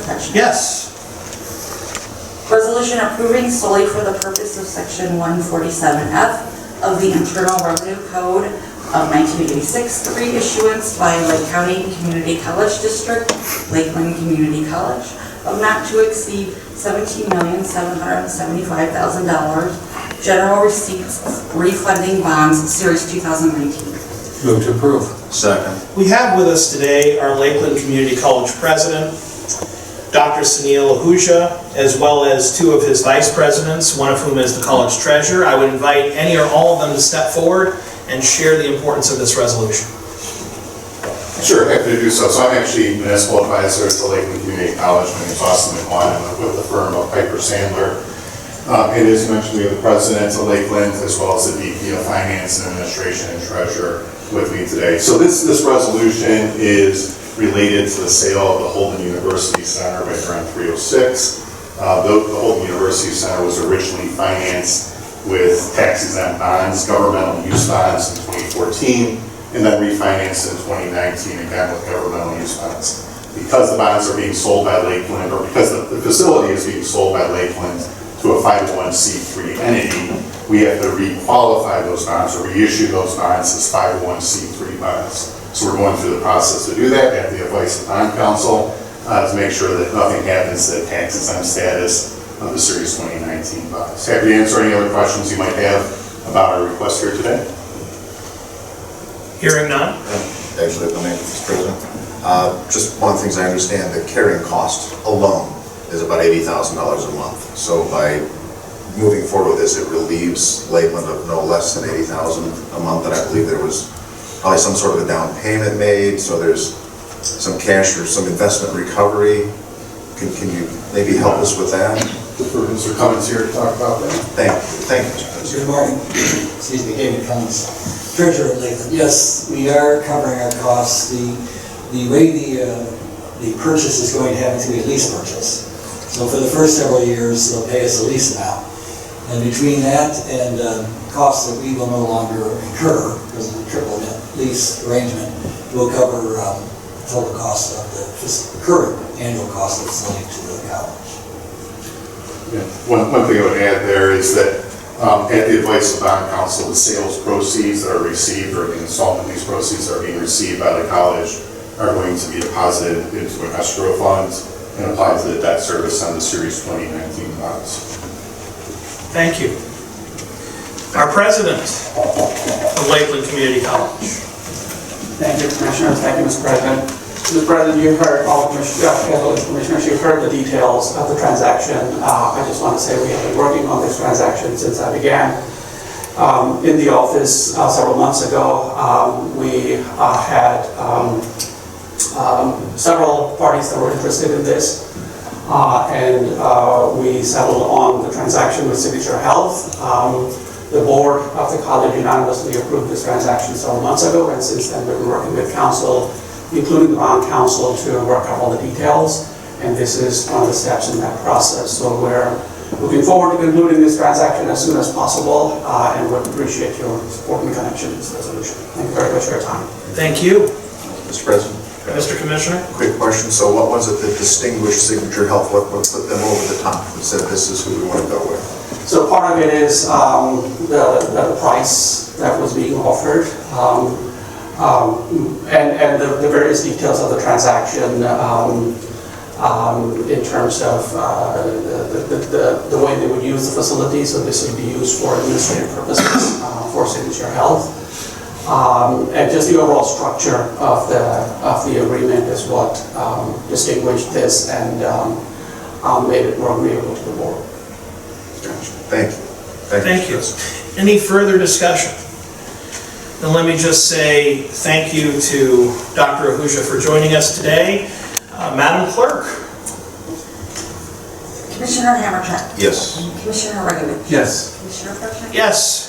Protection. Yes. Resolution approving solely for the purpose of Section 147F of the Internal Revenue Code of 1986, reissuance by Lake County Community College District, Lakeland Community College, of not to exceed $17,775,000 general receipts refunding bonds series 2019. Move to approve. Second. We have with us today our Lakeland Community College President, Dr. Sunil Ahuja, as well as two of his vice presidents, one of whom is the college treasurer. I would invite any or all of them to step forward and share the importance of this resolution. Sure, happy to do so. So I'm actually municipal advisor at the Lakeland Community College. My name is Austin McQuan. I'm with the firm of Piper Sandler. And as you mentioned, we have the president of Lakeland as well as the VP of Finance and Administration and Treasurer with me today. So this resolution is related to the sale of the Holden University Center right around 306. The Holden University Center was originally financed with tax-exempt bonds, governmental use bonds in 2014, and then refinanced in 2019 again with governmental use bonds. Because the bonds are being sold by Lakeland, or because the facility is being sold by Lakeland to a 501c3 entity, we have to re-qualify those bonds or reissue those bonds as 501c3 bonds. So we're going through the process to do that at the advice of bond counsel to make sure that nothing happens to the tax-exempt status of the Series 2019 bonds. Happy to answer any other questions you might have about our request here today. Hearing none. Actually, let me, Mr. President. Just one of the things I understand, the carrying cost alone is about $80,000 a month. So by moving forward with this, it relieves Lakeland of no less than $80,000 a month. And I believe there was probably some sort of a down payment made. So there's some cash or some investment recovery. Can you maybe help us with that? For Mr. Cummins here to talk about that. Thank you, Mr. President. Good morning. Excuse me, David Cummins, Treasurer of Lakeland. Yes, we are covering our costs. The way the purchase is going to happen is going to be a lease purchase. So for the first several years, they'll pay us a lease amount. And between that and costs that we will no longer incur because of the triple net lease arrangement, we'll cover the total cost of the current annual cost of the facility to the college. Yeah. One thing I would add there is that at the advice of bond counsel, the sales proceeds that are received or the installment lease proceeds that are being received by the college are going to be deposited into an escrow fund and applied to the debt service on the Series 2019 bonds. Thank you. Our president of Lakeland Community College. Thank you, Commissioners. Thank you, Mr. President. Mr. President, you heard all Commissioners, you heard the details of the transaction. I just want to say we have been working on this transaction since I began in the office several months ago. We had several parties that were interested in this, and we settled on the transaction with Signature Health. The board of the college unanimously approved this transaction several months ago, and since then we've been working with counsel, including the bond counsel, to work out all the details, and this is one of the steps in that process. So we're looking forward to concluding this transaction as soon as possible, and would appreciate your support and connection to this resolution. Thank you very much for your time. Thank you. Mr. President. Mr. Commissioner? Quick question. So what was it that distinguished Signature Health? What put them over the top and said this is who we want to go with? So part of it is the price that was being offered, and the various details of the transaction in terms of the way they would use the facility. So this would be used for administrative purposes for Signature Health. And just the overall structure of the agreement is what distinguished this and made it more agreeable to the board. Thank you. Thank you. Any further discussion? Then let me just say thank you to Dr. Ahuja for joining us today. Madam Clerk. Commissioner Hammercheck. Yes. Commissioner Regovich. Yes. Commissioner Fletcher. Yes.